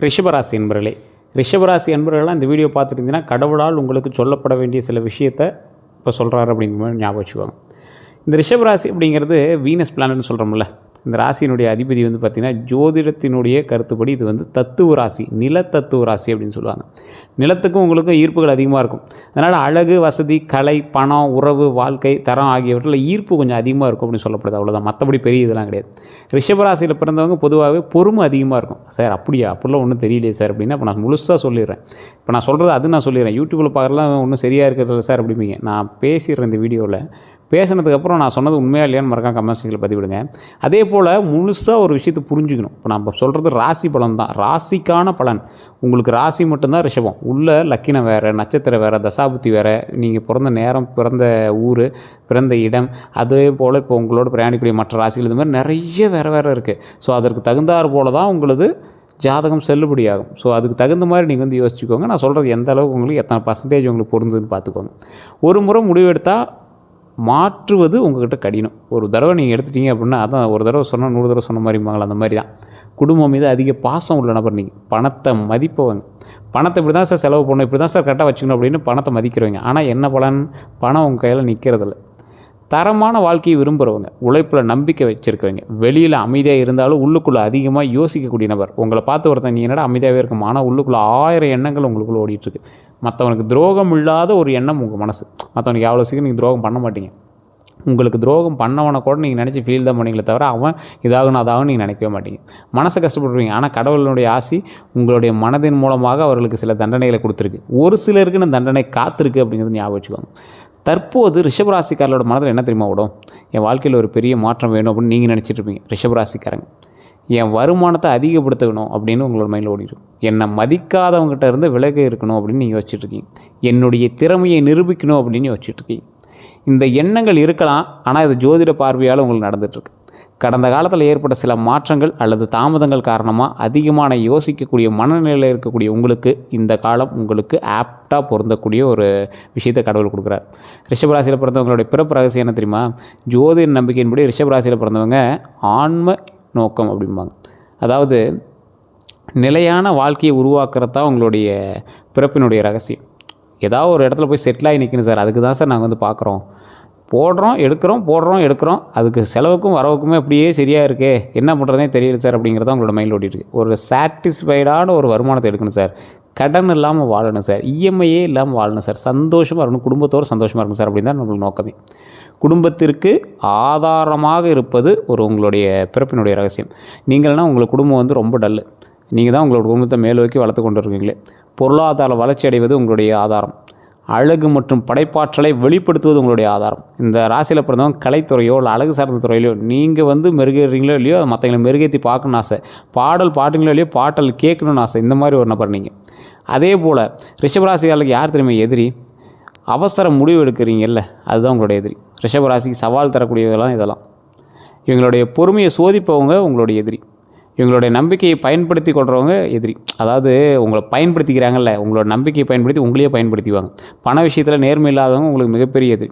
ரிஷபராசி என்பர்களே, ரிஷபராசி என்பவர்கள்லாம் இந்த வீடியோ பார்த்துட்டிங்கன்னா கடவுளால் உங்களுக்கு சொல்லப்பட வேண்டிய சில விஷயத்தை இப்போ சொல்கிறாரு அப்படிங்கிற மாதிரி ஞாபகம் வச்சுக்கோங்க. இந்த ரிஷபராசி அப்படிங்கிறது வீனஸ் பிளானட்னு சொல்கிறோம்ல, இந்த ராசியினுடைய அதிபதி வந்து பார்த்திங்கன்னா ஜோதிடத்தினுடைய கருத்துப்படி இது வந்து தத்துவ ராசி, நிலத்தத்துவ ராசி அப்படின்னு சொல்லுவாங்க. நிலத்துக்கும் உங்களுக்கும் ஈர்ப்புகள் அதிகமாக இருக்கும். அதனால் அழகு, வசதி, கலை, பணம், உறவு, வாழ்க்கை தரம் ஆகியவற்றில் ஈர்ப்பு கொஞ்சம் அதிகமாக இருக்கும் அப்படின்னு சொல்லப்படுது. அவ்வளோதான், மற்றபடி பெரிய இதெல்லாம் கிடையாது. ரிஷபராசியில் பிறந்தவங்க பொதுவாகவே பொறுமை அதிகமாக இருக்கும். சார் அப்படியா, அப்படிலாம் ஒன்றும் தெரியலையே சார் அப்படின்னா இப்போ நான் முழுசாக சொல்லிடுறேன். இப்போ நான் சொல்கிறது அது நான் சொல்லிடுறேன். யூடியூப்பில் பார்க்குறதுலாம் ஒன்றும் சரியாக இருக்கிறதில்ல சார் அப்படிம்பீங்க. நான் பேசிடுறேன் இந்த வீடியோவில். பேசினதுக்கப்புறம் நான் சொன்னது உண்மையாக இல்லையான்னு மறக்காம கமெண்ட் செக்ஷனில் பதிவிடுங்க. அதே போல் முழுசாக ஒரு விஷயத்தை புரிஞ்சுக்கணும். இப்போ நம்ம சொல்கிறது ராசி பலன் தான், ராசிக்கான பலன். உங்களுக்கு ராசி மட்டும்தான் ரிஷபம், உள்ள லக்கினம் வேறு, நட்சத்திரம் வேறு, தசாபுத்தி வேறு, நீங்கள் பிறந்த நேரம், பிறந்த ஊர், பிறந்த இடம், அதே போல் இப்போ உங்களோட பிரயாணிக்கூடிய மற்ற ராசிகள், இது மாதிரி நிறைய வேறு இருக்குது. ஸோ அதற்கு தகுந்தாறு போல் தான் உங்களது ஜாதகம் செல்லுபடியாகும். ஸோ அதுக்கு தகுந்த மாதிரி நீங்கள் வந்து யோசிச்சுக்கோங்க. நான் சொல்கிறது எந்த அளவுக்கு உங்களுக்கு எத்தனை பர்சன்டேஜ் உங்களுக்கு பொருந்துன்னு பார்த்துக்கோங்க. ஒரு முறை முடிவெடுத்தால் மாற்றுவது உங்கள்கிட்ட கடினம். ஒரு தடவை நீங்கள் எடுத்துட்டீங்க அப்படின்னா, அதான் ஒரு தடவை சொன்னால் 100 தடவை சொன்ன மாதிரிம்பாங்களா, அந்த மாதிரி தான். குடும்பம் மீது அதிக பாசம் உள்ள நபர் நீங்கள். பணத்தை மதிப்பவங்க. பணத்தை இப்படி தான் சார் செலவு பண்ணணும், இப்படி தான் சார் கரெக்டாக வச்சுக்கணும் அப்படின்னு பணத்தை மதிக்கிறவங்க. ஆனால் என்ன பலன்? பணம் உங்கள் கையில் நிற்கிறதில்ல. தரமான வாழ்க்கையை விரும்புகிறவங்க, உழைப்பில் நம்பிக்கை வச்சுருக்கவங்க, வெளியில் அமைதியாக இருந்தாலும் உள்ளுக்குள்ளே அதிகமாக யோசிக்கக்கூடிய நபர். உங்களை பார்த்து ஒருத்தன் நீ என்னடா அமைதியாகவே இருக்கும், ஆனால் உள்ளுக்குள்ளே 1000 எண்ணங்கள் உங்களுக்குள்ளே ஓடிட்டுருக்கு. மற்றவனுக்கு துரோகம் இல்லாத ஒரு எண்ணம் உங்கள் மனசு. மற்றவனுக்கு எவ்வளோ சீக்கிரம் நீங்கள் துரோகம் பண்ண மாட்டீங்க. உங்களுக்கு துரோகம் பண்ணவனை கூட நீங்கள் நினச்சி ஃபீல் தான் பண்ணீங்களே தவிர அவன் இதாகணும் அதாகவும் நீங்கள் நினைக்கவே மாட்டீங்க. மனசை கஷ்டப்படுவீங்க. ஆனால் கடவுளுடைய ஆசி உங்களுடைய மனதின் மூலமாக அவர்களுக்கு சில தண்டனைகளை கொடுத்துருக்கு. ஒரு சிலருக்கு தண்டனை காத்திருக்கு அப்படிங்கிறது ஞாபகம் வச்சுக்கோங்க. தற்போது ரிஷபராசிக்காரர்களோட மனதில் என்ன தெரியுமா விடும்? என் வாழ்க்கையில் ஒரு பெரிய மாற்றம் வேணும் அப்படின்னு நீங்கள் நினச்சிட்டு இருப்பீங்க. ரிஷபராசிக்காரங்க என் வருமானத்தை அதிகப்படுத்தணும் அப்படின்னு உங்களோட மைண்டில் ஓடிடும். என்னை மதிக்காதவங்ககிட்ட இருந்து விலக இருக்கணும் அப்படின்னு நீங்கள் யோசிச்சுட்ருக்கீங்க. என்னுடைய திறமையை நிரூபிக்கணும் அப்படின்னு யோசிச்சுட்ருக்கீங்க. இந்த எண்ணங்கள் இருக்கலாம், ஆனால் இது ஜோதிட பார்வையால் உங்களுக்கு நடந்துகிட்ருக்கு. கடந்த காலத்தில் ஏற்பட்ட சில மாற்றங்கள் அல்லது தாமதங்கள் காரணமாக அதிகமான யோசிக்கக்கூடிய மனநிலையில் இருக்கக்கூடிய உங்களுக்கு இந்த காலம் உங்களுக்கு ஆப்டாக பொருந்தக்கூடிய ஒரு விஷயத்தை கடவுள் கொடுக்குறார். ரிஷபராசியில் பிறந்தவங்களுடைய பிறப்பு ரகசியம் என்ன தெரியுமா? ஜோதிட நம்பிக்கையின்படி ரிஷபராசியில் பிறந்தவங்க ஆன்ம நோக்கம் அப்படிம்பாங்க. அதாவது நிலையான வாழ்க்கையை உருவாக்குறது தான் உங்களுடைய பிறப்பினுடைய ரகசியம். ஏதாவது ஒரு இடத்துல போய் செட்டில் ஆகி நிற்கணும் சார், அதுக்கு தான் சார் நாங்கள் வந்து பார்க்குறோம், போடுறோம் எடுக்கிறோம், அதுக்கு செலவுக்கும் வரவுக்குமே அப்படியே சரியாக இருக்கே, என்ன பண்ணுறதுனே தெரியல சார் அப்படிங்கிறத உங்களோட மைண்டில் ஓடிட்டு இருக்கு. ஒரு சாட்டிஸ்ஃபைடான ஒரு வருமானத்தை எடுக்கணும் சார், கடன் இல்லாமல் வாழணும் சார், இஎம்ஐயே இல்லாமல் வாழணும் சார், சந்தோஷமாக இருக்கணும், குடும்பத்தோடு சந்தோஷமாக இருக்கணும் சார் அப்படின்னு தான் நம்மளுக்கு நோக்கமே. குடும்பத்திற்கு ஆதாரமாக இருப்பது உங்களுடைய பிறப்பினுடைய ரகசியம். நீங்கள்னா உங்களுக்கு குடும்பம் வந்து ரொம்ப டல்லு, நீங்கள் தான் உங்களோட குடும்பத்தை மேல் நோக்கி வளர்த்து கொண்டு இருக்கீங்களே. பொருளாதார வளர்ச்சி அடைவது உங்களுடைய ஆதாரம். அழகு மற்றும் படைப்பாற்றலை வெளிப்படுத்துவது உங்களுடைய ஆதாரம். இந்த ராசியில் பிறந்தவங்க கலைத்துறையோ இல்லை அழகு சார்ந்த துறையிலையோ நீங்கள் வந்து மெருகேறீங்களோ இல்லையோ, அது மற்றவங்களை மெருகேற்றி பார்க்கணுன்னு ஆசை, பாடல் பாட்டுங்களோ இல்லையோ பாட்டல் கேட்கணுன்னு ஆசை, இந்த மாதிரி ஒரு நபர் நீங்கள். அதே போல் ரிஷபராசிகளுக்கு யார் தெரியுமா எதிரி? அவசர முடிவு எடுக்கிறீங்கல்ல, அதுதான் உங்களுடைய எதிரி. ரிஷபராசிக்கு சவால் தரக்கூடியதெல்லாம் இதெல்லாம். இவங்களுடைய பொறுமையை சோதிப்பவங்க உங்களுடைய எதிரி. இவங்களுடைய நம்பிக்கையை பயன்படுத்தி கொள்கிறவங்க எதிரி. அதாவது உங்களை பயன்படுத்திக்கிறாங்கல்ல, உங்களோட நம்பிக்கையை பயன்படுத்தி உங்களையே பயன்படுத்திக்குவாங்க. பண விஷயத்தில் நேர்மை இல்லாதவங்க உங்களுக்கு மிகப்பெரிய எதிரி.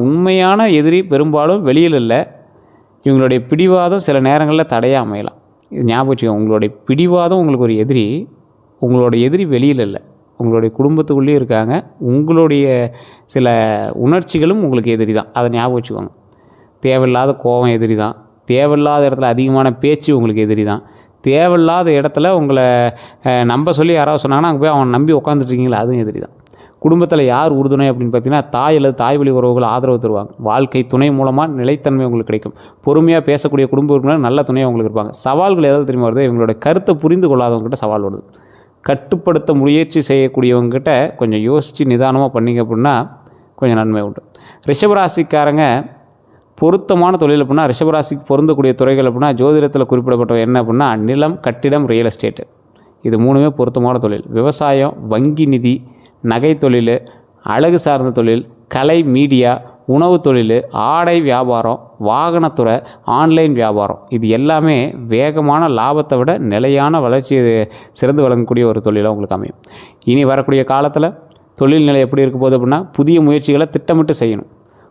உண்மையான எதிரி பெரும்பாலும் வெளியில் இல்லை. இவங்களுடைய பிடிவாதம் சில நேரங்களில் தடையாக அமையலாம். இது ஞாபகம் வச்சுக்கோங்க. உங்களுடைய பிடிவாதம் உங்களுக்கு ஒரு எதிரி. உங்களோட எதிரி வெளியில் இல்லை, உங்களுடைய குடும்பத்துக்குள்ளேயே இருக்காங்க. உங்களுடைய சில உணர்ச்சிகளும் உங்களுக்கு எதிரி தான், அதை ஞாபகம் வச்சுக்கோங்க. தேவையில்லாத கோபம் எதிரி தான். தேவையில்லாத இடத்துல அதிகமான பேச்சு உங்களுக்கு எதிரி தான். தேவையில்லாத இடத்துல உங்களை நம்ப சொல்லி யாராவது சொன்னாங்கன்னா அங்கே போய் அவன் நம்பி உட்காந்துட்ருக்கீங்களா, அதுவும் எதிரி தான். குடும்பத்தில் யார் உறுதுணை அப்படின்னு பார்த்தீங்கன்னா தாய் அல்லது தாய் வழி உறவுகள் ஆதரவு தருவாங்க. வாழ்க்கை துணை மூலமாக நிலைத்தன்மை உங்களுக்கு கிடைக்கும். பொறுமையாக பேசக்கூடிய குடும்ப உறுப்பினர் நல்ல துணையாக உங்களுக்கு இருப்பாங்க. சவால்கள் ஏதாவது தெரியுமா வருது? இவங்களோட கருத்தை புரிந்து கொள்ளாதவங்ககிட்ட சவால் வருது. கட்டுப்படுத்த முயற்சி செய்யக்கூடியவங்ககிட்ட கொஞ்சம் யோசித்து நிதானமாக பண்ணிங்க அப்படின்னா கொஞ்சம் நன்மை உண்டு. ரிஷபராசிக்காரங்க பொருத்தமான தொழில் அப்படின்னா, ரிஷபராசிக்கு பொருந்தக்கூடிய துறைகள் அப்படின்னா ஜோதிடத்தில் குறிப்பிடப்பட்ட என்ன அப்படின்னா நிலம், கட்டிடம், ரியல் எஸ்டேட்டு, இது 3மே பொருத்தமான தொழில். விவசாயம், வங்கி நிதி, நகை தொழில், அழகு சார்ந்த தொழில், கலை, மீடியா, உணவு தொழில், ஆடை வியாபாரம், வாகனத்துறை, ஆன்லைன் வியாபாரம், இது எல்லாமே வேகமான லாபத்தை விட நிலையான வளர்ச்சியை சிறந்து வழங்கக்கூடிய ஒரு தொழிலாக உங்களுக்கு அமையும். இனி வரக்கூடிய காலத்தில் தொழில் நிலை எப்படி இருக்க போகுது அப்படின்னா, புதிய முயற்சிகளை திட்டமிட்டு செய்யணும்.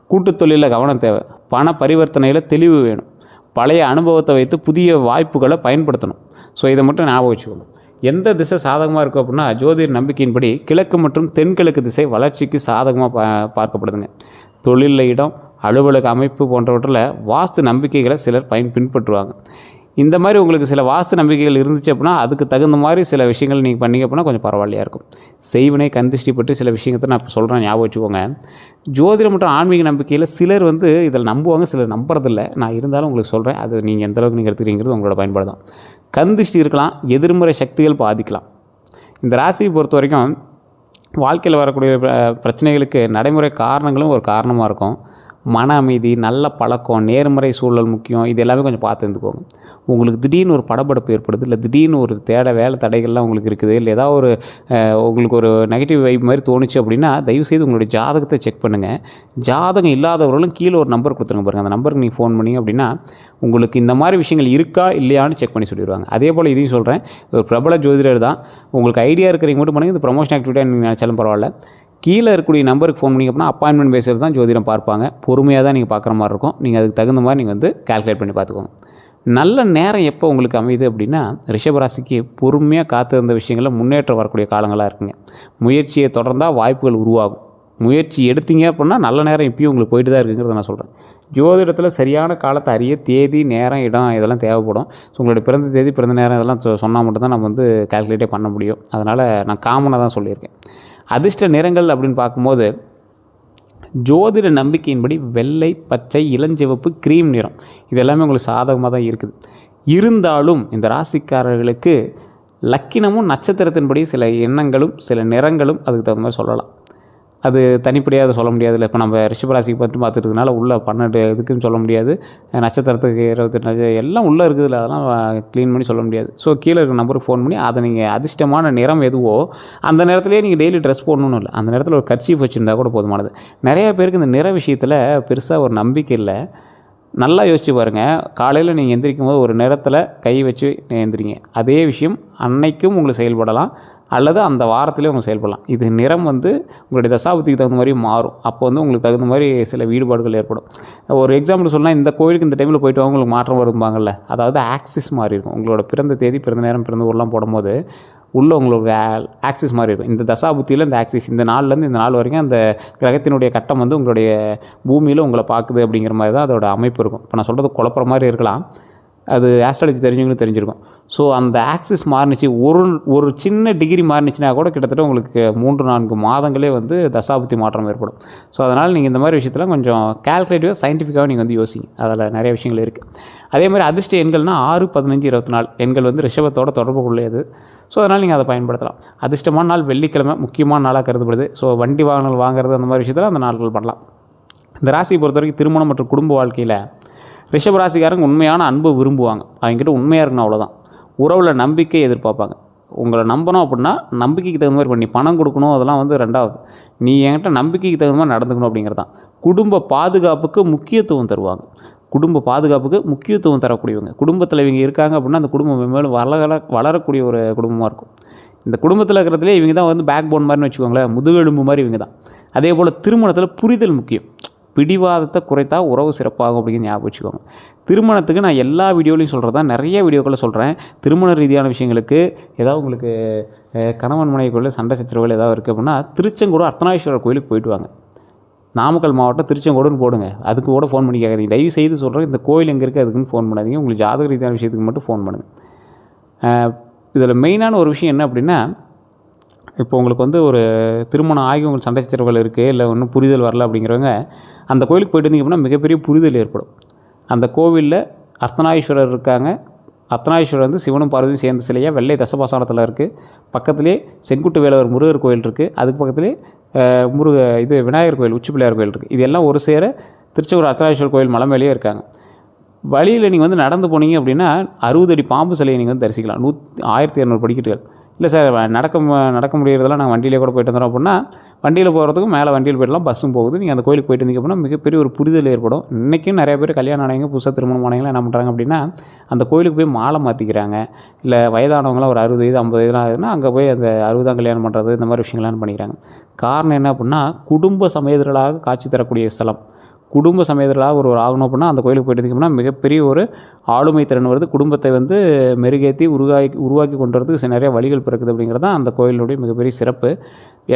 கூட்டுத் தொழிலில் கவனம் தேவை. பண பரிவர்த்தனையில் தெளிவு வேணும். பழைய அனுபவத்தை வைத்து புதிய வாய்ப்புகளை பயன்படுத்தணும். ஸோ இதை மட்டும் ஞாபகம் வச்சுக்கணும். எந்த திசை சாதகமாக இருக்கும் அப்படின்னா ஜோதிட நம்பிக்கையின்படி கிழக்கு மற்றும் தென்கிழக்கு திசை வளர்ச்சிக்கு சாதகமாக பார்க்கப்படுதுங்க. தொழிலில் இடம், அலுவலக அமைப்பு போன்றவற்றில் வாஸ்து நம்பிக்கைகளை சிலர் பின்பற்றுவாங்க. இந்த மாதிரி உங்களுக்கு சில வாஸ்து நம்பிக்கைகள் இருந்துச்சு அப்படின்னா அதுக்கு தகுந்த மாதிரி சில விஷயங்கள் நீங்கள் பண்ணிங்க அப்படின்னா கொஞ்சம் பரவாயில்லையாக இருக்கும். செய்வினை கந்திஷ்டி பற்றி சில விஷயத்தை நான் இப்போ சொல்கிறேன், ஞாபகம் வச்சுக்கோங்க. ஜோதிடம் மற்றும் ஆன்மீக நம்பிக்கையில் சிலர் இதில் நம்புவாங்க, சிலர் நம்புறதில்லை. நான் இருந்தாலும் உங்களுக்கு சொல்கிறேன், அது நீங்கள் எந்த அளவுக்கு நீங்கள் எடுத்துக்கிறீங்கிறது உங்களோட பயன்பாடு தான். கந்திஷ்டி இருக்கலாம், எதிர்மறை சக்திகள் பாதிக்கலாம். இந்த ராசியை பொறுத்த வரைக்கும் வாழ்க்கையில் வரக்கூடிய பிரச்சனைகளுக்கு நடைமுறை காரணங்களும் ஒரு காரணமாக இருக்கும். மன அமைதி, நல்ல பழக்கம், நேர்மறை சூழல் முக்கியம். இது எல்லாமே கொஞ்சம் பார்த்து இருந்துக்கோங்க. உங்களுக்கு திடீர்னு ஒரு படபடப்பு ஏற்படுது, இல்லை திடீர்னு ஒரு வேலை தடைகள்லாம் உங்களுக்கு இருக்குது, இல்லை ஏதாவது ஒரு உங்களுக்கு ஒரு நெகட்டிவ் வைப் மாதிரி தோணுச்சு அப்படின்னா தயவுசெய்து உங்களுடைய ஜாதகத்தை செக் பண்ணுங்கள். ஜாதகம் இல்லாதவர்களும் கீழே ஒரு நம்பர் கொடுத்துருங்க பாருங்கள். அந்த நம்பருக்கு நீங்கள் ஃபோன் பண்ணிங்க அப்படின்னா உங்களுக்கு இந்த மாதிரி விஷயங்கள் இருக்கா இல்லையான்னு செக் பண்ணி சொல்லிடுவாங்க. அதே போல் இதையும் சொல்கிறேன், ஒரு பிரபல ஜோதிடர் தான். உங்களுக்கு ஐடியா இருக்கிறவங்க மட்டும் பண்ணுங்கள். இந்த ப்ரமோஷன் ஆக்டிவிட்டியாக நீங்கள் நினச்சாலும் பரவாயில்ல. கீழே இருக்கக்கூடிய நம்பருக்கு ஃபோன் பண்ணிங்க அப்படின்னா அப்பாயின்மெண்ட் பேஸில் தான் ஜோதிடம் பார்ப்பாங்க. பொறுமையாக தான் நீங்கள் பார்க்குற மாதிரி இருக்கும். நீங்கள் அதுக்கு தகுந்த மாதிரி நீங்கள் கால்குலேட் பண்ணி பார்த்துக்கோங்க. நல்ல நேரம் எப்போ உங்களுக்கு அமையுது அப்படின்னா ரிஷபராசிக்கு பொறுமையாக காத்திருந்த விஷயங்களில் முன்னேற்றம் வரக்கூடிய காலங்களாக இருக்குங்க. முயற்சியை தொடர்ந்தால் வாய்ப்புகள் உருவாகும். முயற்சி எடுத்தீங்க அப்படின்னா நல்ல நேரம் இப்பயும் உங்களுக்கு போயிட்டு தான் இருக்குங்கிறத நான் சொல்கிறேன். ஜோதிடத்தில் சரியான காலத்தை அறிய தேதி, நேரம், இடம் இதெல்லாம் தேவைப்படும். ஸோ உங்களுடைய பிறந்த தேதி, பிறந்த நேரம் இதெல்லாம் சொன்னால் மட்டும்தான் நம்ம கால்குலேட்டே பண்ண முடியும். அதனால் நான் காமனாக தான் சொல்லியிருக்கேன். அதிர்ஷ்ட நிறங்கள் அப்படின்னு பார்க்கும்போது ஜோதிட நம்பிக்கையின்படி வெள்ளை, பச்சை, இளஞ்சிவப்பு, க்ரீம் நிறம் இது எல்லாமே உங்களுக்கு சாதகமாக தான் இருக்குது. இருந்தாலும் இந்த ராசிக்காரர்களுக்கு லக்கினமும் நட்சத்திரத்தின்படி சில எண்ணங்களும் சில நிறங்களும் அதுக்கு தகுந்த மாதிரி சொல்லலாம். அது தனிப்படியாக அதை சொல்ல முடியாது. இல்லை இப்போ நம்ம ரிஷபராசிக்கு பார்த்துட்டதுனால உள்ளே 12 இதுக்குன்னு சொல்ல முடியாது. நட்சத்திரத்துக்கு 28 எல்லாம் உள்ளே இருக்குதுல்ல, அதெல்லாம் க்ளீன் பண்ணி சொல்ல முடியாது. ஸோ கீழே இருக்கிற நம்பருக்கு ஃபோன் பண்ணி அதை நீங்கள் அதிர்ஷ்டமான நிறம் எதுவோ அந்த நேரத்துலேயே நீங்கள் டெய்லி ட்ரெஸ் போடணும்னு இல்லை, அந்த நேரத்தில் ஒரு கர்ச்சீஃப் வச்சுருந்தா கூட போதுமானது. நிறையா பேருக்கு இந்த நிற விஷயத்தில் பெருசாக ஒரு நம்பிக்கை இல்லை. நல்லா யோசிச்சு பாருங்கள். காலையில் நீங்கள் எந்திரிக்கும் போது ஒரு நிறத்தில் கை வச்சு எந்திரிங்க. அதே விஷயம் அன்னைக்கும் உங்களுக்கு செயல்படலாம், அல்லது அந்த வாரத்திலே உங்களுக்கு செயல்படலாம். இது நிறம் உங்களுடைய தசாபுத்திக்கு தகுந்த மாதிரி மாறும். அப்போ உங்களுக்கு தகுந்த மாதிரி சில ஈடுபாடுகள் ஏற்படும். ஒரு எக்ஸாம்பிள் சொன்னால், இந்த கோயிலுக்கு இந்த டைமில் போய்ட்டு வாங்க உங்களுக்கு மாற்றம் வரும்பாங்கள்ல, அதாவது ஆக்சிஸ் மாறி இருக்கும். உங்களோட பிறந்த தேதி, பிறந்த நேரம், பிறந்த ஊரெலாம் போடும்போது உள்ளே உங்களுக்கு ஆக்சிஸ் மாறி இருக்கும். இந்த தசாபுத்தியில் இந்த ஆக்சிஸ் இந்த நாள்லேருந்து இந்த நாள் வரைக்கும் அந்த கிரகத்தினுடைய கட்டம் உங்களுடைய பூமியில் உங்களை பார்க்குது அப்படிங்கிற மாதிரி தான் அதோட அமைப்பு இருக்கும். இப்போ நான் சொல்கிறது குழப்பற மாதிரி இருக்கலாம், அது ஆஸ்ட்ராலஜி தெரிஞ்சவங்களும் தெரிஞ்சிருக்கும். ஸோ அந்த ஆக்சிஸ் மாறினுச்சு, ஒரு சின்ன டிகிரி மாறினுச்சுன்னா கூட கிட்டத்தட்ட உங்களுக்கு 3-4 மாதங்களே தசாபுத்தி மாற்றம் ஏற்படும். ஸோ அதனால் நீங்கள் இந்த மாதிரி விஷயத்தில் கொஞ்சம் கால்குலேட்டிவாக சயின்டிஃபிக்காக நீங்கள் யோசிங்க. அதில் நிறைய விஷயங்கள் இருக்குது. அதே மாதிரி அதிர்ஷ்ட எண்கள்னால் 6, 15, 24 எண்கள் ரிஷபத்தோட தொடர்பு கொள்ளையது. ஸோ அதனால் நீங்கள் அதை பயன்படுத்தலாம். அதிர்ஷ்டமான நாள் வெள்ளிக்கிழமை முக்கியமான நாளாக கருதப்படுது. ஸோ வண்டி வாகனங்கள் வாங்குறது அந்த மாதிரி விஷயத்தில் அந்த நாட்கள் பண்ணலாம். இந்த ராசியை பொறுத்த வரைக்கும் திருமணம் மற்றும் குடும்ப வாழ்க்கையில் ரிஷபராசிக்காரங்க உண்மையான அன்பு விரும்புவாங்க. அவங்ககிட்ட உண்மையாக இருக்கணும், அவ்வளோதான். உறவில் நம்பிக்கை எதிர்பார்ப்பாங்க. உங்களை நம்பணும் அப்படின்னா நம்பிக்கைக்கு தகுந்த மாதிரி பண்ணி பணம் கொடுக்கணும், அதெல்லாம் ரெண்டாவது. நீ என்கிட்ட நம்பிக்கைக்கு தகுந்த மாதிரி நடந்துக்கணும் அப்படிங்கிறது தான். குடும்ப பாதுகாப்புக்கு முக்கியத்துவம் தருவாங்க. குடும்ப பாதுகாப்புக்கு முக்கியத்துவம் தரக்கூடியவங்க. குடும்பத்தில் இவங்க இருக்காங்க அப்படின்னா அந்த குடும்பம் மேலும் வளரக்கூடிய ஒரு குடும்பமாக இருக்கும். இந்த குடும்பத்தில் இருக்கிறதுலே இவங்க தான் பேக் போன் மாதிரின்னு வச்சுக்கோங்களேன், முதுகெலும்பு மாதிரி இவங்க தான். அதே போல் திருமணத்தில் புரிதல் முக்கியம். பிடிவாதத்தை குறைத்தா உறவு சிறப்பாகும் அப்படிங்கிற ஞாபகம் வச்சுக்கோங்க. திருமணத்துக்கு நான் எல்லா வீடியோலையும் சொல்கிறது தான், நிறைய வீடியோக்களில் சொல்கிறேன். திருமண ரீதியான விஷயங்களுக்கு ஏதாவது உங்களுக்கு கணவன் மனைவிக்குள்ள சண்டை சச்சரவுகள் ஏதாவது இருக்குது அப்படின்னா திருச்செங்கோடு அர்த்தநாரீஸ்வரர் கோயிலுக்கு போயிட்டு வாங்க. நாமக்கல் மாவட்டம் திருச்செங்கோடுன்னு போடுங்க. அதுக்கு கூட ஃபோன் பண்ணி கேட்காதீங்க. தயவு செய்து சொல்கிறேன், இந்த கோயில் எங்கே இருக்குது அதுக்குன்னு ஃபோன் பண்ணாதீங்க. உங்களுக்கு ஜாதக ரீதியான விஷயத்துக்கு மட்டும் ஃபோன் பண்ணுங்கள். இதில் மெயினான ஒரு விஷயம் என்ன அப்படின்னா, இப்போ உங்களுக்கு ஒரு திருமணம் ஆகி உங்களுக்கு சண்டை சச்சரவுகள் இருக்குது, இல்லை ஒன்றும் புரிதல் வரல அப்படிங்கிறவங்க அந்த கோயிலுக்கு போய்ட்டு வந்தீங்க அப்படின்னா மிகப்பெரிய புரிதல் ஏற்படும். அந்த கோவிலில் அர்த்தநாரீஸ்வரர் இருக்காங்க. அர்த்தநாரீஸ்வரர் சிவனும் பார்வதியும் சேர்ந்த சிலையாக வெள்ளை தசபாசானத்தில் இருக்குது. பக்கத்துலேயே செங்குட்டு வேலவர் முருகர் கோயில் இருக்குது. அதுக்கு பக்கத்துலேயே விநாயகர் கோயில், உச்சி பிள்ளையார் கோயில் இருக்குது. இது எல்லாம் ஒரு சேர திருச்செங்கோடு அர்த்தநாரீஸ்வரர் கோயில் மலை மேலேயே இருக்காங்க. வழியில் நீங்கள் நடந்து போனீங்க அப்படின்னா 60 அடி பாம்பு சிலையை நீங்கள் தரிசிக்கலாம். 1200 படிக்கட்டுகள். இல்லை சார் நடக்க முடியறதெல்லாம் நாங்கள் வண்டியிலே கூட போய்ட்டு வந்துடும் அப்படின்னா வண்டியில் போகிறதுக்கும் மேலே வண்டியில் போய்ட்டுலாம் பஸ்ஸும் போகுது. நீங்கள் அந்த கோயிலுக்கு போய்ட்டு வந்தீங்க அப்படின்னா மிகப்பெரிய ஒரு புரிதல் ஏற்படும். இன்றைக்கும் நிறைய பேர் கல்யாணம் ஆனவங்க, புதுசாக திருமணம் ஆனவங்களாம் என்ன பண்ணுறாங்க அப்படின்னா அந்த கோயிலுக்கு போய் மாலை மாற்றிக்கிறாங்க. இல்லை வயதானவங்களாம் ஒரு 60 வயது 50 வயதுலாம் ஆகுதுன்னா அங்கே போய் அந்த 60ஆம் கல்யாணம் பண்ணுறது, இந்த மாதிரி விஷயங்கள்லாம் பண்ணிக்கிறாங்க. காரணம் என்ன அப்படின்னா குடும்ப சமேதர்களாக காட்சி தரக்கூடிய ஸ்தலம், குடும்ப சமேதர்களாக ஒரு ஆகணும் அப்படின்னா அந்த கோயிலுக்கு போயிட்டு இருந்தீங்கன்னா மிகப்பெரிய ஒரு ஆளுமை திறன் வருது. குடும்பத்தை வந்து மெருகேற்றி உருவாக்கி கொண்டு வரதுக்கு நிறைய வழிகள் பிறக்குது அப்படிங்கிறது தான் அந்த கோயிலுடைய மிகப்பெரிய சிறப்பு.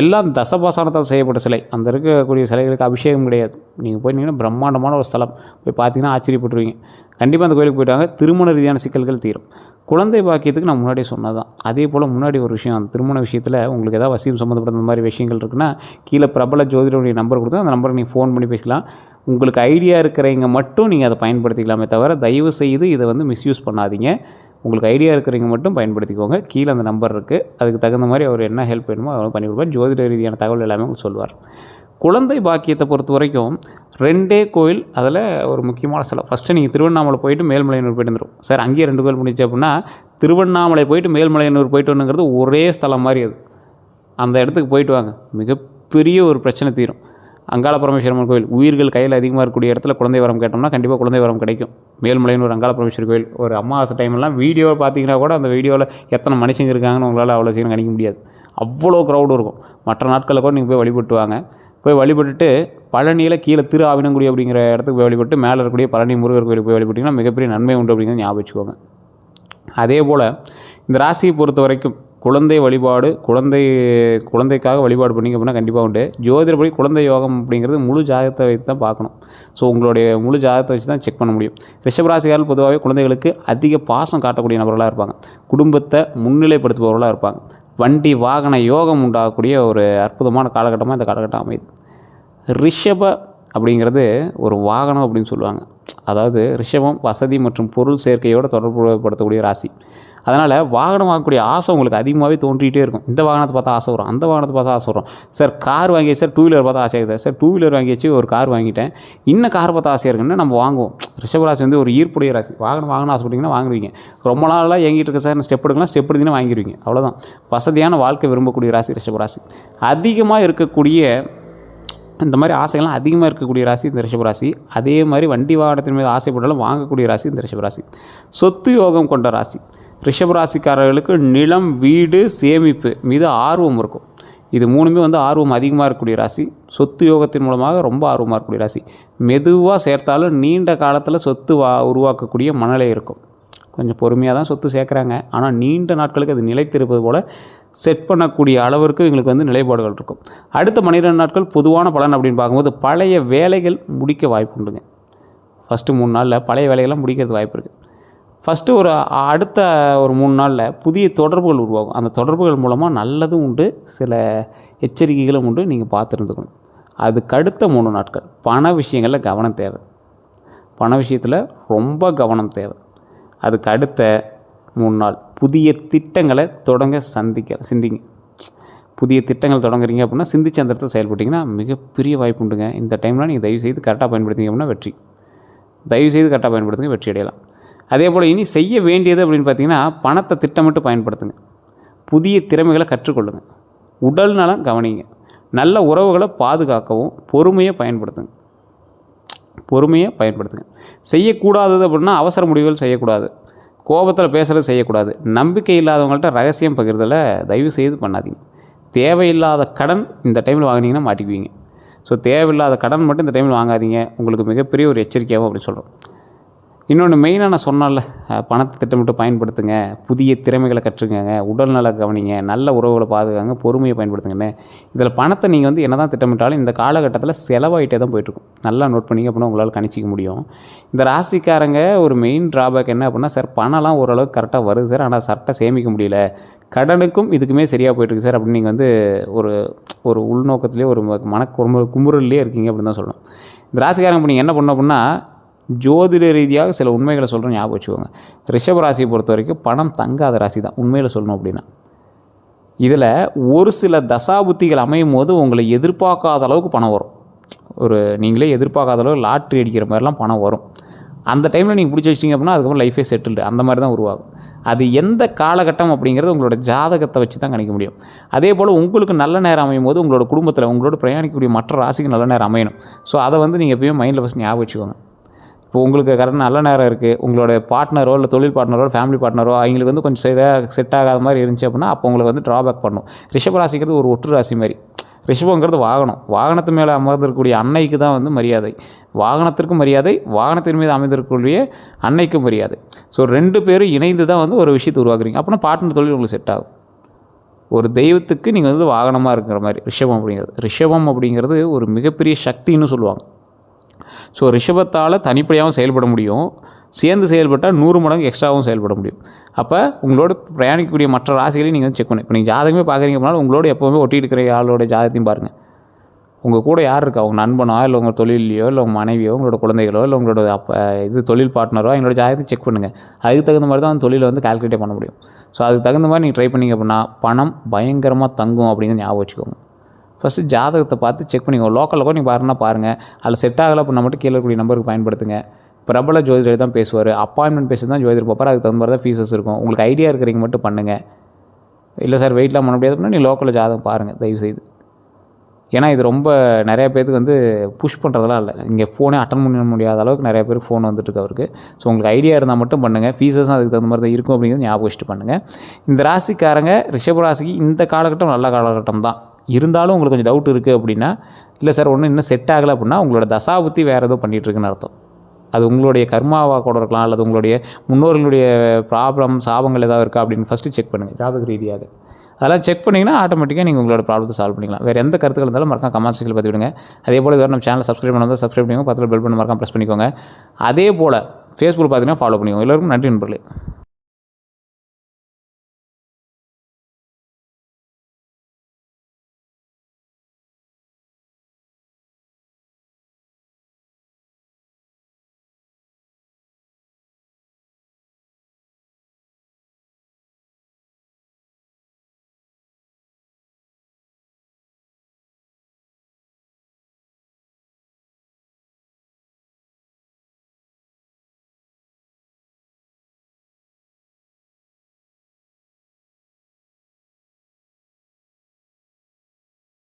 எல்லாம் தசபாசானத்தால் செய்யப்பட்ட சிலை. அந்த இருக்கக்கூடிய சிலைகளுக்கு அபிஷேகம் கிடையாது. நீங்கள் போயிட்டீங்கன்னா பிரம்மாண்டமான ஒரு ஸ்தலம். போய் பார்த்தீங்கன்னா ஆச்சரியப்பட்டுருவீங்க. கண்டிப்பாக அந்த கோயிலுக்கு போயிட்டாங்க. திருமண ரீதியான சிக்கல்கள் தீரும். குழந்தை பாக்கியத்துக்கு நான் முன்னாடியே சொன்னது தான். அதே போல் முன்னாடி ஒரு விஷயம், அந்த திருமண விஷயத்தில் உங்களுக்கு ஏதாவது வசியம் சம்மந்தப்பட்ட இந்த மாதிரி விஷயங்கள் இருக்குன்னா கீழே பிரபல ஜோதிடருடைய நம்பர் கொடுத்து அந்த நம்பருக்கு நீங்கள் ஃபோன் பண்ணி பேசலாம். உங்களுக்கு ஐடியா இருக்கிறவங்க மட்டும் நீங்கள் அதை பயன்படுத்திக்கலாமே தவிர தயவு செய்து இதை வந்து மிஸ்யூஸ் பண்ணாதீங்க. உங்களுக்கு ஐடியா இருக்கிறவங்க மட்டும் பயன்படுத்திக்கோங்க. கீழே அந்த நம்பர் இருக்குது. அதுக்கு தகுந்த மாதிரி அவர் என்ன ஹெல்ப் வேணுமோ அவர் பண்ணி கொடுப்பார். ஜோதிட ரீதியான தகவல் எல்லாமே உங்களுக்கு சொல்லுவார். குழந்தை பாக்கியத்தை பொறுத்த வரைக்கும் 2 கோயில், அதில் ஒரு முக்கியமான ஸ்தலம். ஃபஸ்ட்டு நீங்கள் திருவண்ணாமலை போயிட்டு மேல்மலையனூர் போயிட்டு வந்துடும். சார் அங்கேயே 2 கோயில் முடிச்சு அப்படின்னா திருவண்ணாமலை போயிட்டு மேல்மலையனூர் போயிட்டு வந்துங்கிறது ஒரே ஸ்தலம் மாதிரி அது. அந்த இடத்துக்கு போயிட்டு வாங்க, மிகப்பெரிய ஒரு பிரச்சனை தீரும். அங்காள பரமேஸ்வரம்மன் கோயில், உயிர்கள் கையில் அதிகமாக இருக்கக்கூடிய இடத்துல குழந்தை வரம் கேட்டோம்னா கண்டிப்பாக குழந்தை வரம் கிடைக்கும். மேல்மலையனூர் அங்காள பரமேஸ்வரர் கோயில் ஒரு அமாவாசை டைம்லாம் வீடியோவை பார்த்தீங்கன்னா கூட அந்த வீடியோவில் எத்தனை மனுஷங்க இருக்காங்கன்னு உங்களால் அவ்வளோ சீக்கிரம் கணிக்க முடியாது. அவ்வளோ க்ரௌடு இருக்கும். மற்ற நாட்களில் கூட நீங்கள் போய் வழிபட்டு வாங்க. போய் வழிபட்டுட்டு பழனியில் கீழே திரு ஆவினங்குடி அப்படிங்கிற இடத்துக்கு போய் வழிபட்டு மேலே இருக்கக்கூடிய பழனி முருகர் கோயிலுக்கு போய் வழிபட்டிங்கன்னா மிகப்பெரிய நன்மை உண்டு அப்படிங்கிறத ஞாபகம் வச்சுக்கோங்க. அதே போல் இந்த ராசியை பொறுத்த வரைக்கும் குழந்தை வழிபாடு, குழந்தைக்காக வழிபாடு பண்ணிங்க அப்படின்னா கண்டிப்பாக உண்டு. ஜோதிடப்படி குழந்தை யோகம் அப்படிங்கிறது முழு ஜாதகத்தை வைத்து தான் பார்க்கணும். ஸோ உங்களுடைய முழு ஜாதகத்தை வச்சு தான் செக் பண்ண முடியும். ரிஷபராசிக்காரர்கள் பொதுவாகவே குழந்தைகளுக்கு அதிக பாசம் காட்டக்கூடிய நபர்களாக இருப்பாங்க. குடும்பத்தை முன்னிலைப்படுத்துபவர்களாக இருப்பாங்க. வண்டி வாகன யோகம் உண்டாகக்கூடிய ஒரு அற்புதமான காலகட்டமாக இந்த காலகட்டம் அமையுது. ரிஷப அப்படிங்கிறது ஒரு வாகனம் அப்படின்னு சொல்லுவாங்க. அதாவது ரிஷபம் வசதி மற்றும் பொருள் சேர்க்கையோடு தொடர்புபடுத்தக்கூடிய ராசி. அதனால் வாகனம் வாங்கக்கூடிய ஆசை உங்களுக்கு அதிகமாகவே தோன்றிகிட்டே இருக்கும். இந்த வாகனத்தை பார்த்தா ஆசை வரும், அந்த வாகனத்தை பார்த்தா ஆசை வரும். சார் கார் வாங்கியாச்சு, சார் 2 வீலர் பார்த்தா ஆசையாக சார் 2 வீலர் வாங்கியாச்சு, ஒரு கார் வாங்கிட்டேன், இன்னும் கார் பார்த்தா ஆசையாக இருக்குன்னு நம்ம வாங்குவோம். ரிஷபராசி வந்து ஒரு ஈர்ப்புடைய ராசி. வாங்கணும் ஆசைப்பட்டிங்கன்னா வாங்குவீங்க. ரொம்ப நாளாக இயங்கிட்டு இருக்க சார் ஸ்டெப் எடுக்கலாம், ஸ்டெப் எடுத்தீங்கன்னா வாங்கிடுவீங்க. அவ்வளோதான். வசதியான வாழ்க்கை விரும்பக்கூடிய ராசி ரிஷபராசி. அதிகமாக இருக்கக்கூடிய இந்த மாதிரி ஆசைகள்லாம் அதிகமாக இருக்கக்கூடிய ராசி இந்த ரிஷபராசி. அதே மாதிரி வண்டி வாகனத்தின் மீது ஆசைப்பட்டாலும் வாங்கக்கூடிய ராசி இந்த ரிஷபராசி. சொத்து யோகம் கொண்ட ராசி. ரிஷபராசிக்காரர்களுக்கு நிலம், வீடு, சேமிப்பு மீது ஆர்வம் இருக்கும். இது 3மே வந்து ஆர்வம் அதிகமாக இருக்கக்கூடிய ராசி. சொத்து யோகத்தின் மூலமாக ரொம்ப ஆர்வமாக இருக்கக்கூடிய ராசி. மெதுவாக சேர்த்தாலும் நீண்ட காலத்தில் சொத்து உருவாக்கக்கூடிய மனநிலை இருக்கும். கொஞ்சம் பொறுமையாக தான் சொத்து சேர்க்குறாங்க, ஆனால் நீண்ட நாட்களுக்கு அது நிலைத்திருப்பது போல் செட் பண்ணக்கூடிய அளவிற்கு எங்களுக்கு வந்து நிலைப்பாடுகள் இருக்கும். அடுத்த 12 நாட்கள் பொதுவான பலன் அப்படின்னு பார்க்கும்போது பழைய வேலைகள் முடிக்க வாய்ப்பு உண்டுங்க. ஃபஸ்ட்டு 3 நாளில் பழைய வேலைகள்லாம் முடிக்கிறது வாய்ப்பு இருக்குது. ஃபஸ்ட்டு அடுத்த ஒரு 3 நாளில் புதிய தொடர்புகள் உருவாகும். அந்த தொடர்புகள் மூலமாக நல்லதும் உண்டு, சில எச்சரிக்கைகளும் உண்டு. நீங்கள் பார்த்துருந்துக்கணும். அதுக்கடுத்த 3 நாட்கள் பண விஷயங்களில் கவனம் தேவை. பண விஷயத்தில் ரொம்ப கவனம் தேவை. அதுக்கு அடுத்த 3 நாள் புதிய திட்டங்களை தொடங்க சிந்திங்க. புதிய திட்டங்கள் தொடங்குறீங்க அப்படின்னா சிந்திச்சு அந்த இடத்துல செயல்பட்டிங்கன்னா மிகப்பெரிய வாய்ப்பு உண்டுங்க. இந்த டைமில் நீங்கள் தயவுசெய்து கரெக்டாக பயன்படுத்திங்க அப்படின்னா வெற்றி. தயவுசெய்து கரெக்டாக பயன்படுத்துங்க, வெற்றி அடையலாம். அதே போல் இனி செய்ய வேண்டியது அப்படின்னு பார்த்தீங்கன்னா பணத்தை திட்டமிட்டு பயன்படுத்துங்க. புதிய திறமைகளை கற்றுக்கொள்ளுங்கள். உடல் நலம் கவனிங்க. நல்ல உறவுகளை பாதுகாக்கவும் பொறுமையை பயன்படுத்துங்க. செய்யக்கூடாதது அப்படின்னா அவசர முடிவுகள் செய்யக்கூடாது. கோபத்தில் பேசுகிறது செய்யக்கூடாது. நம்பிக்கை இல்லாதவங்கள்ட்ட ரகசியம் பகிர்தலை தயவு செய்து பண்ணாதீங்க. தேவையில்லாத கடன் இந்த டைமில் வாங்கினீங்கன்னா மாட்டிக்குவீங்க. ஸோ தேவையில்லாத கடன் மட்டும் இந்த டைமில் வாங்காதீங்க. உங்களுக்கு மிகப்பெரிய ஒரு எச்சரிக்கையாகவும் அப்படி சொல்கிறோம். இன்னொன்று மெயினாக நான் சொன்னால, பணத்தை திட்டமிட்டு பயன்படுத்துங்க, புதிய திறமைகளை கற்றுக்கங்க, உடல்நல கவனிங்க, நல்ல உறவுகளை பாதுகாங்க, பொறுமையை பயன்படுத்துங்கன்னு. இதில் பணத்தை நீங்கள் வந்து என்ன தான் திட்டமிட்டாலும் இந்த காலகட்டத்தில் செலவாகிட்டே தான் போயிட்டுருக்கும். நல்லா நோட் பண்ணிங்க அப்படின்னா உங்களால் கணிச்சிக்க முடியும். இந்த ராசிக்காரங்க ஒரு மெயின் ட்ராபேக் என்ன அப்படின்னா, சார் பணம்லாம் ஓரளவுக்கு கரெக்டாக வருது சார், ஆனால் சட்டை சேமிக்க முடியல, கடனுக்கும் இதுக்குமே சரியாக போயிட்டுருக்கு சார் அப்படின்னு நீங்கள் வந்து ஒரு உள்நோக்கத்துலேயே ஒரு குமுறல்லே இருக்கீங்க அப்படின்னு தான் சொல்லணும். இந்த ராசிக்காரங்க இப்போ நீங்கள் என்ன பண்ணணும் அப்படின்னா, ஜோதிட ரீதியாக சில உண்மைகளை சொல்கிறோம், ஞாபகம் வச்சுக்கோங்க. ரிஷபராசியை பொறுத்த வரைக்கும் பணம் தங்காத ராசி தான் உண்மையில் சொல்லணும் அப்படின்னா. இதில் ஒரு சில தசாபுத்திகள் அமையும் போது உங்களை எதிர்பார்க்காத அளவுக்கு பணம் வரும். நீங்களே எதிர்பார்க்காத அளவுக்கு லாட்ரி அடிக்கிற மாதிரிலாம் பணம் வரும். அந்த டைமில் நீங்கள் பிடிச்சி வச்சிங்க அப்படின்னா அதுக்கப்புறம் லைஃபே செட்டில்டு, அந்த மாதிரி தான் உருவாகும். அது எந்த காலகட்டம் அப்படிங்கிறது உங்களோட ஜாதகத்தை வச்சு தான் கணிக்க முடியும். அதே போல் உங்களுக்கு நல்ல நேரம் அமையும் போது உங்களோட குடும்பத்தில் உங்களோட பிரயாணிக்கக்கூடிய மற்ற ராசிக்கு நல்ல நேரம் அமையணும். ஸோ அதை வந்து நீங்கள் எப்பயும் மைண்டில் ஃபஸ்ட் ஞாபகம் வச்சுக்கோங்க. இப்போ உங்களுக்கு கரெக்டாக நல்ல நேரம் இருக்குது, உங்களோட பார்ட்னரோ இல்லை தொழில் பார்ட்னரோ ஃபேமிலி பார்ட்னரோ அவங்களுக்கு வந்து கொஞ்சம் செட் ஆகாத மாதிரி இருந்துச்சு அப்படின்னா அப்போ உங்களுக்கு வந்து ட்ராபேக் பண்ணும். ரிஷபராசிக்கிறது ஒரு ஒற்று ராசி மாதிரி. ரிஷபங்கிறது வாகனம். வாகனத்து மேலே அமர்ந்திருக்கக்கூடிய அன்னைக்கு தான் வந்து மரியாதை. வாகனத்திற்கும் மரியாதை, வாகனத்தின் மீது அமைந்திருக்கக்கூடிய அன்னைக்கும் மரியாதை. ஸோ 2 பேரும் இணைந்து தான் வந்து ஒரு விஷயத்தை உருவாக்குறீங்க. அப்படின்னா பார்ட்னர் தொழில் உங்களுக்கு செட் ஆகும். ஒரு தெய்வத்துக்கு நீங்கள் வந்து வாகனமாக இருக்கிற மாதிரி ரிஷபம் அப்படிங்கிறது ஒரு மிகப்பெரிய சக்தின்னு சொல்லுவாங்க. ஸோ ரிஷபத்தால் தனிப்படையாகவும் செயல்பட முடியும், சேர்ந்து செயல்பட்டால் 100 மடங்கு எக்ஸ்ட்ராவும் செயல்பட முடியும். அப்போ உங்களோட பிரயாணிக்கக்கூடிய மற்ற ராசிகளையும் நீங்கள் வந்து செக் பண்ணி, இப்போ நீங்கள் ஜாதகமே பார்க்குறீங்க அப்படின்னா உங்களோட எப்போவுமே ஒட்டிட்டு இருக்கிற ஆளோட ஜாதகத்தையும் பாருங்கள். உங்கள் கூட யார் இருக்கா, உங்கள் நண்பனோ இல்லை உங்கள் தொழிலையோ இல்லை உங்கள் மனைவியோ உங்களோட குழந்தைகளோ இல்லை உங்களோட தொழில் பார்ட்னரோ எங்களோட ஜாதகத்தை செக் பண்ணுங்கள். அதுக்கு தகுந்த மாதிரி தான் அந்த தொழிலை வந்து கால்குலேட்டே பண்ண முடியும். ஸோ அதுக்கு தகுந்த மாதிரி நீங்கள் ட்ரை பண்ணிங்க அப்படின்னா பணம் பயங்கரமாக தங்கும் அப்படின்னு ஞாபகம் வச்சுக்கோங்க. ஃபஸ்ட்டு ஜாதகத்தை பார்த்து செக் பண்ணிக்கோங்க. லோக்கலில் கூட நீங்கள் பாருங்கள், அதில் செட் ஆகலை அப்படின்னா மட்டும் கீழே இருக்கக்கூடிய நம்பருக்கு பயன்படுத்துங்க. பிரபல ஜோதிடர் தான் பேசுவார், அப்பாயின்மெண்ட் பேசி தான் ஜோதிடர் பார்ப்பார், அதுக்கு தகுந்த மாதிரி தான் ஃபீஸஸ் இருக்கும். உங்களுக்கு ஐடியா இருக்கிறீங்க மட்டும் பண்ணுங்கள். இல்லை சார் வெயிட்லாம் பண்ண முடியாது அப்படின்னா நீங்கள் லோக்கலில் ஜாதகம் பாருங்கள் தயவுசெய்து. ஏன்னா இது ரொம்ப நிறைய பேருக்கு வந்து புஷ் பண்ணுறதெல்லாம் இல்லை, இங்கே ஃபோனே அட்டன் பண்ண முடியாத அளவுக்கு நிறைய பேருக்கு ஃபோன் வந்துட்டுருக்கு அவருக்கு. ஸோ உங்களுக்கு ஐடியா இருந்தால் மட்டும் பண்ணுங்கள். ஃபீஸஸும் அதுக்கு தகுந்த மாதிரி தான் இருக்கும் அப்படிங்கிறது ஞாபகம் வச்சுட்டு பண்ணுங்கள். இந்த ராசிக்காரங்க ரிஷபராசிக்கு இந்த காலகட்டம் நல்ல காலகட்டம் தான். இருந்தாலும் உங்களுக்கு கொஞ்சம் டவுட் இருக்குது அப்படின்னா, இல்லை சார் ஒன்றும் இன்னும் செட் ஆகலை அப்படின்னா உங்களோட தசாபுத்தி வேறு ஏதோ பண்ணிகிட்ருக்குன்னு அர்த்தம். அது உங்களுடைய கர்மாவாக கூட இருக்கலாம், அல்லது உங்களுடைய முன்னோர்களுடைய ப்ராப்ளம் சாபங்கள் ஏதாவது இருக்கா அப்படின்னு ஃபஸ்ட்டு செக் பண்ணுங்கள் ஜாதக ரீதியாக. அதெல்லாம் செக் பண்ணிங்கன்னா ஆட்டோமேட்டிக்காக நீங்கள் உங்களோட ப்ராப்ளத்தை சால்வ் பண்ணிக்கலாம். வேறு எந்த கருத்துக்கள் இருந்தாலும் மறக்காம கமெண்ட் செக்ஷனில் பதிவிடுங்க. அதே போல் இதுவரை நம்ம சேனலை சப்ஸ்கிரைப் பண்ணால் சப்ஸ்கிரைப் பண்ணிக்கோங்க, பக்கத்தில் பெல் பண்ண மறக்காம ப்ரெஸ் பண்ணிக்கோங்க. அதே போல் ஃபேஸ்புக் பார்த்தீங்கன்னா ஃபாலோ பண்ணிக்கோங்க. எல்லோருக்கும் நன்றி நண்பர்களே.